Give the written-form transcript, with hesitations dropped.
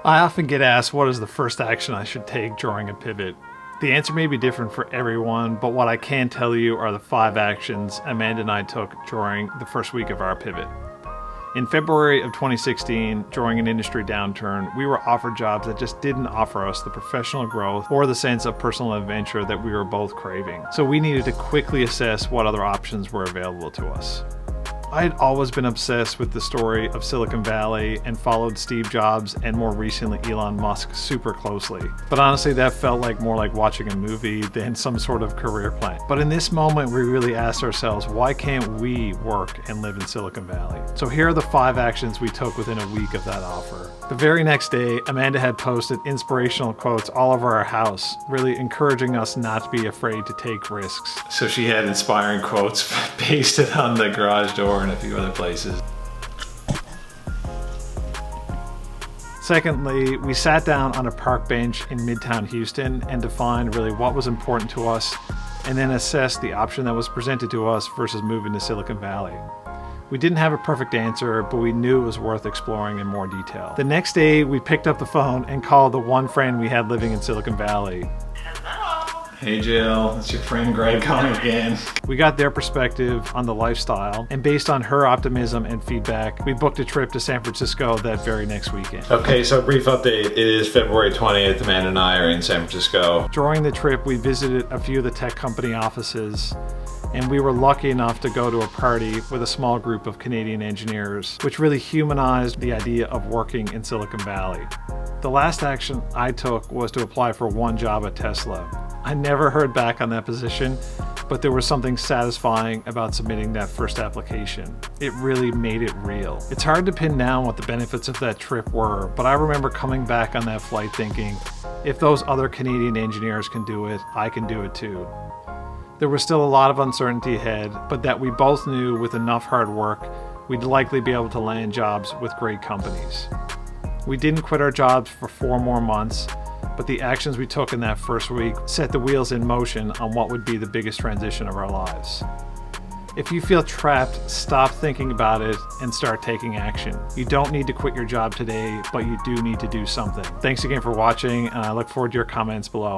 I often get asked what is the first action I should take during a pivot. The answer may be different for everyone, but what I can tell you are the 5 actions Amanda and I took during the first week of our pivot. In February of 2016, during an industry downturn, we were offered jobs that just didn't offer us the professional growth or the sense of personal adventure that we were both craving. So we needed to quickly assess what other options were available to us. I had always been obsessed with the story of Silicon Valley and followed Steve Jobs and more recently Elon Musk super closely. But honestly, that felt more like watching a movie than some sort of career plan. But in this moment, we really asked ourselves, why can't we work and live in Silicon Valley? So here are the 5 actions we took within a week of that offer. The very next day, Amanda had posted inspirational quotes all over our house, really encouraging us not to be afraid to take risks. So she had inspiring quotes pasted on the garage door and a few other places. Secondly, we sat down on a park bench in Midtown Houston and defined really what was important to us, and then assessed the option that was presented to us versus moving to Silicon Valley. We didn't have a perfect answer, but we knew it was worth exploring in more detail. The next day, we picked up the phone and called the one friend we had living in Silicon Valley. Hey Jill, it's your friend Greg calling again. We got their perspective on the lifestyle, and based on her optimism and feedback, we booked a trip to San Francisco that very next weekend. Okay, so brief update. It is February 20th. Amanda and I are in San Francisco. During the trip, we visited a few of the tech company offices, and we were lucky enough to go to a party with a small group of Canadian engineers, which really humanized the idea of working in Silicon Valley. The last action I took was to apply for one job at Tesla. I never heard back on that position, but there was something satisfying about submitting that first application. It really made it real. It's hard to pin down what the benefits of that trip were, but I remember coming back on that flight thinking, if those other Canadian engineers can do it, I can do it too. There was still a lot of uncertainty ahead, but that we both knew with enough hard work, we'd likely be able to land jobs with great companies. We didn't quit our jobs for 4 more months, but the actions we took in that first week set the wheels in motion on what would be the biggest transition of our lives. If you feel trapped, stop thinking about it and start taking action. You don't need to quit your job today, but you do need to do something. Thanks again for watching, and I look forward to your comments below.